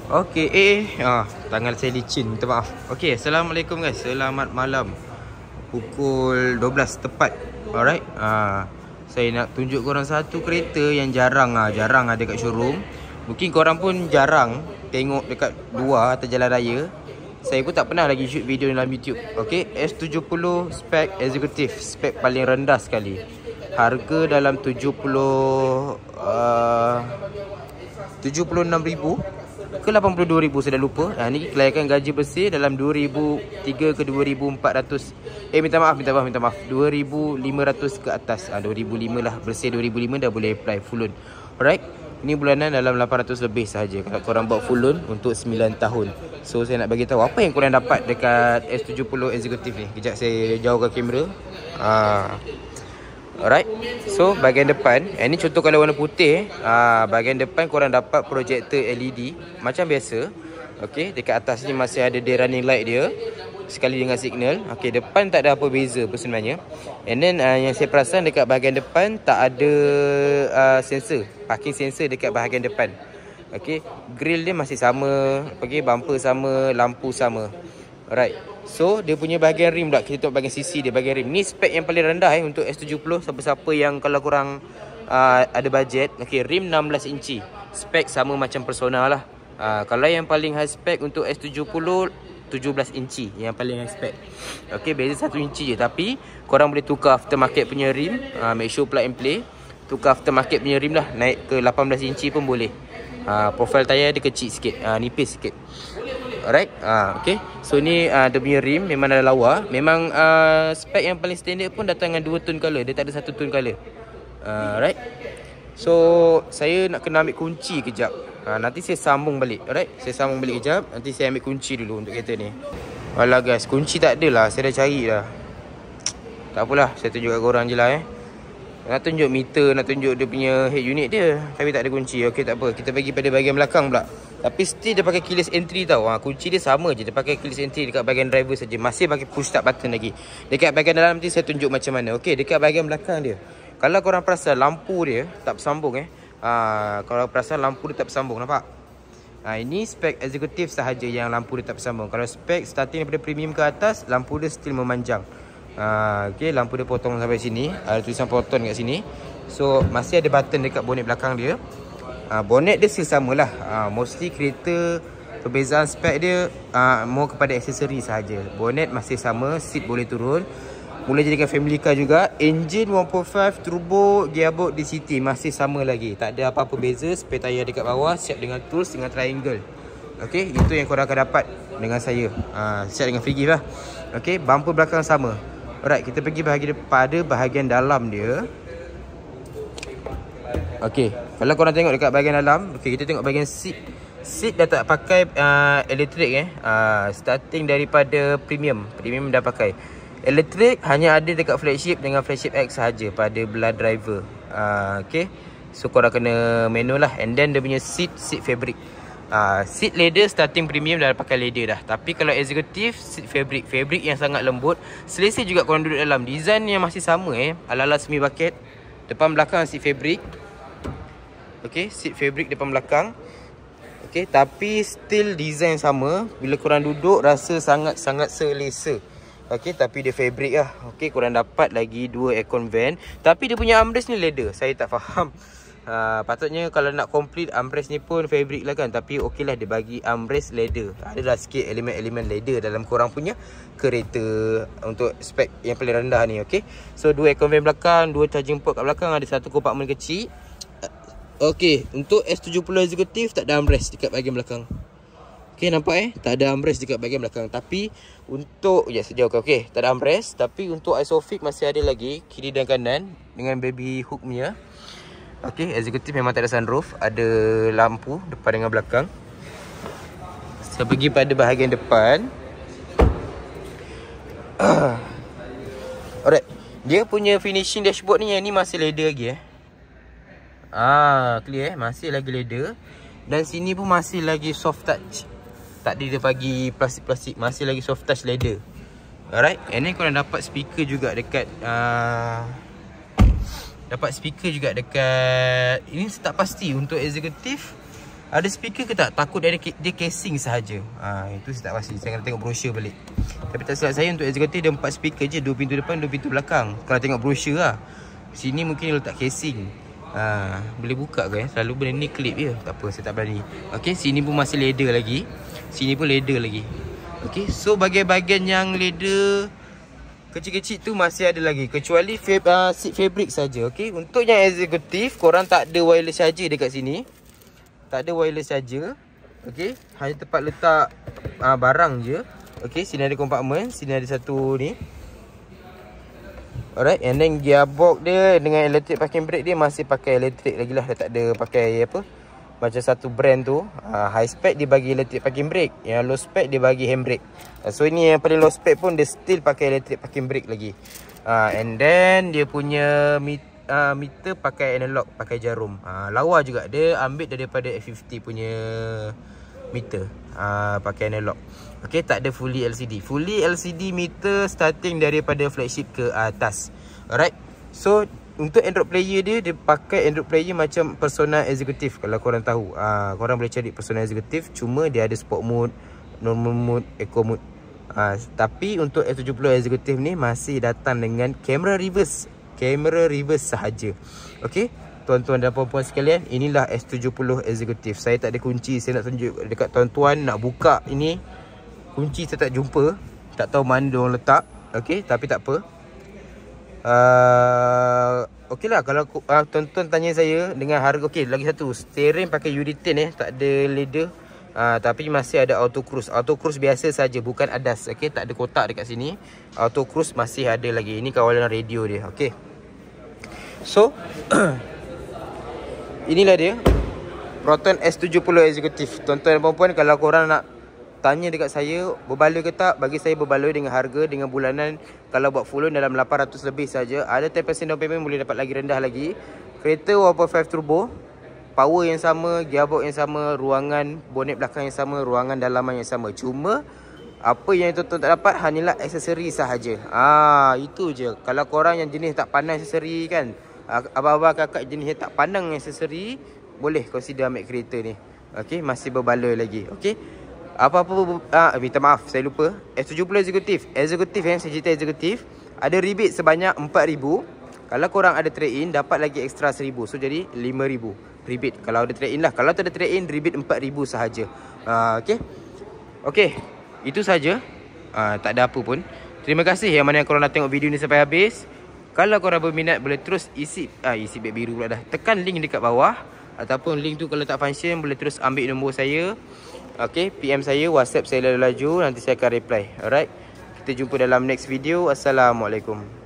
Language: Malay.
Okey, tangan saya licin, minta maaf. Okey, Assalamualaikum guys. Selamat malam. Pukul 12 tepat. Alright. Saya nak tunjuk korang satu kereta yang jarang ada kat showroom. Mungkin korang pun jarang tengok dekat luar atau jalan raya. Saya pun tak pernah lagi shoot video dalam YouTube. Okey, S70 spek eksekutif, spek paling rendah sekali. Harga dalam 76,000 ke 82,000, saya dah lupa. Ni kelayakan gaji bersih dalam 2,003 ke 2,400. Minta maaf 2,500 ke atas. 2,005 lah, bersih 2,005 dah boleh apply full loan. Alright. Ini bulanan dalam 800 lebih sahaja kalau korang buat full loan untuk 9 tahun. So saya nak bagi tahu apa yang korang dapat dekat S70 eksekutif ni. Kejap saya jauhkan kamera. Alright. So bahagian depan, ini contoh kalau warna putih. Bahagian depan korang dapat projektor LED macam biasa. Okey, dekat atas ni masih ada day running light dia sekali dengan signal. Okey, depan tak ada apa beza pun sebenarnya. And then yang saya perasan dekat bahagian depan tak ada sensor, parking sensor dekat bahagian depan. Okey, grill dia masih sama, bumper sama, lampu sama. Alright. So dia punya bahagian rim pula, kita tengok bahagian sisi dia, bahagian rim. Ni spek yang paling rendah untuk S70. Siapa-siapa yang kalau korang ada budget. Okey, rim 16 inci. Spek sama macam Persona lah. Kalau yang paling high spek untuk S70 17 inci yang paling high spec. Okey, beza 1 inci je. Tapi korang boleh tukar aftermarket punya rim. Make sure plug and play. Tukar aftermarket punya rim lah, naik ke 18 inci pun boleh. Profile tayar dia kecil sikit, nipis sikit. Alright. Okay. So ni dia punya rim memang dah lawa. Memang spek yang paling standard pun datang dengan 2 tone color. Dia tak ada 1 tone color. Alright. So saya nak kena ambil kunci kejap. Nanti saya sambung balik. Alright. Saya sambung balik kejap. Nanti saya ambil kunci dulu untuk kereta ni. Alah guys, kunci tak ada lah. Saya dah cari dah. Tak apalah, saya tunjuk kat korang je lah Nak tunjuk meter, nak tunjuk dia punya head unit dia, tapi tak ada kunci. Okey, tak apa. Kita bagi pada bahagian belakang pula. Tapi still dia pakai keyless entry tau. Kunci dia sama je. Dia pakai keyless entry dekat bahagian driver saja. Masih pakai push start button lagi. Dekat bahagian dalam nanti saya tunjuk macam mana. Okey, dekat bahagian belakang dia, kalau korang perasan lampu dia tak bersambung kalau perasan lampu dia tak bersambung, nampak? Ini spek eksekutif sahaja yang lampu dia tak bersambung. Kalau spek starting daripada premium ke atas, lampu dia still memanjang. Okey, lampu dia potong sampai sini. Ada tulisan Proton kat sini. So masih ada button dekat bonet belakang dia. Bonet dia still sama lah. Mostly kereta perbezaan spek dia more kepada aksesori sahaja. Bonet masih sama, seat boleh turun. Boleh jadikan family car juga. Engine 1.5 turbo, gearbox DCT masih sama lagi. Tak ada apa-apa beza. Spare tayar dekat bawah, siap dengan tools dengan triangle. Okey, itu yang korang akan dapat dengan saya. Siap dengan free gift lah. Okey, bumper belakang sama. Alright, kita pergi pada bahagian dalam dia. Okey, kalau korang tengok dekat bahagian dalam, okey, kita tengok bahagian seat. Seat dah tak pakai elektrik starting daripada premium. Premium dah pakai. Elektrik hanya ada dekat flagship dengan flagship X sahaja pada belah driver. Okey. So korang kena manual lah. And then dia punya seat fabric. Seat leather starting premium dah pakai leather dah. Tapi kalau eksekutif, seat fabric yang sangat lembut. Selesa juga korang duduk dalam. Design yang masih sama ala-ala semi bucket. Depan belakang seat fabric. Okey, seat fabric depan belakang. Okey, tapi still design sama. Bila korang duduk rasa sangat-sangat selesa. Okey, tapi dia fabric lah. Okey, korang dapat lagi 2 aircon vent. Tapi dia punya armrest ni leather. Saya tak faham. Patutnya kalau nak complete armrest ni pun fabric lah kan. Tapi okey lah, dia bagi armrest leather. Adalah sikit elemen-elemen leather dalam korang punya kereta untuk spek yang paling rendah ni. Okey, so 2 aircon vent belakang, 2 charging port kat belakang, ada 1 compartment kecil. Okey, untuk S70 eksekutif tak ada armrest dekat bahagian belakang. Okey, nampak tak ada armrest dekat bahagian belakang. Tapi untuk sejauh okey, tak ada armrest. Tapi untuk Isofix masih ada lagi kiri dan kanan dengan baby hook punya. Okey, eksekutif memang tak ada sunroof. Ada lampu depan dengan belakang. Saya pergi pada bahagian depan. Alright, dia punya finishing dashboard ni, yang ni masih leather lagi clear masih lagi leather. Dan sini pun masih lagi soft touch. Tak dia bagi plastik-plastik, masih lagi soft touch leather. Alright, and then korang dapat speaker juga dekat ini tak pasti untuk eksekutif Ada speaker ke tak? Takut dia casing sahaja. Itu saya tak pasti. Saya kena tengok brochure balik. Tapi tak silap saya untuk executive dia 4 speaker je. 2 pintu depan, 2 pintu belakang. Kalau tengok brochure lah. Sini mungkin dia letak casing. Boleh buka ke Selalu benda ni clip je. Tak apa, saya tak berani. Okay, sini pun masih leather lagi. Sini pun leather lagi. Okay, so bahagian-bahagian yang leather kecil-kecil tu masih ada lagi. Kecuali seat fabric saja. Okay, untuk yang executive, korang tak ada wireless charger dekat sini. Tak ada wireless charger. Okay, hanya tempat letak barang je. Okay, sini ada compartment. Sini ada satu ni. Alright, and then gearbox dia dengan electric parking brake dia masih pakai elektrik lagi lah. Dia tak ada pakai apa, macam satu brand tu. High spec dia bagi electric parking brake. Yang low spec dia bagi handbrake. So ini yang paling low spec pun dia still pakai electric parking brake lagi. And then dia punya meter pakai analog, pakai jarum. Lawa juga. Dia ambil daripada F50 punya meter. Pakai analog. Okay, tak ada fully LCD. Fully LCD meter starting daripada flagship ke atas. Alright. So untuk Android player dia pakai Android player macam Persona Executive. Kalau korang tahu, korang boleh cari Persona Executive. Cuma dia ada sport mode, normal mode, eco mode. Tapi untuk S70 Executive ni masih datang dengan kamera reverse. Kamera reverse sahaja. Okay, tuan-tuan dan puan-puan sekalian, inilah S70 Executive. Saya tak ada kunci. Saya nak tunjuk dekat tuan-tuan. Nak buka ini, kunci saya tak jumpa. Tak tahu mana diorang letak. Okay, tapi tak apa. Okey lah kalau tuan-tuan tanya saya dengan harga. Okey, lagi satu, steering pakai Uritin tak ada leather. Tapi masih ada auto cruise. Auto cruise biasa saja, bukan ADAS. Okey, tak ada kotak dekat sini. Auto cruise masih ada lagi. Ini kawalan radio dia. Okey. So inilah dia Proton S70 Executive. Tuan-tuan dan puan-puan, kalau korang nak tanya dekat saya berbaloi ke tak, bagi saya berbaloi dengan harga, dengan bulanan. Kalau buat full loan dalam 800 lebih saja. Ada 10% down payment, boleh dapat lagi rendah lagi. Kereta 1.5 turbo, power yang sama, gearbox yang sama, ruangan bonet belakang yang sama, ruangan dalaman yang sama. Cuma apa yang tuan-tuan tak dapat hanyalah aksesori sahaja. Itu je. Kalau korang yang jenis tak pandang aksesori kan, abang-abang kakak jenis yang tak pandang aksesori, boleh consider ambil kereta ni. Okey, masih berbaloi lagi. Okey. Apa-apa minta maaf, saya lupa. S70 Executive yang saya cerita Executive ada rebate sebanyak 4,000. Kalau korang ada trade-in, dapat lagi extra 1,000. So jadi 5,000 rebate. Kalau ada trade-in lah. Kalau tak ada trade-in, rebate 4,000 sahaja. Okay. Okay, itu saja. Tak ada apa pun. Terima kasih yang mana korang nak tengok video ni sampai habis. Kalau korang berminat, boleh terus isi beg biru pula dah. Tekan link dekat bawah. Ataupun link tu kalau tak function, boleh terus ambil nombor saya. Okay, PM saya, WhatsApp saya laju-laju. Nanti saya akan reply. Alright. Kita jumpa dalam next video. Assalamualaikum.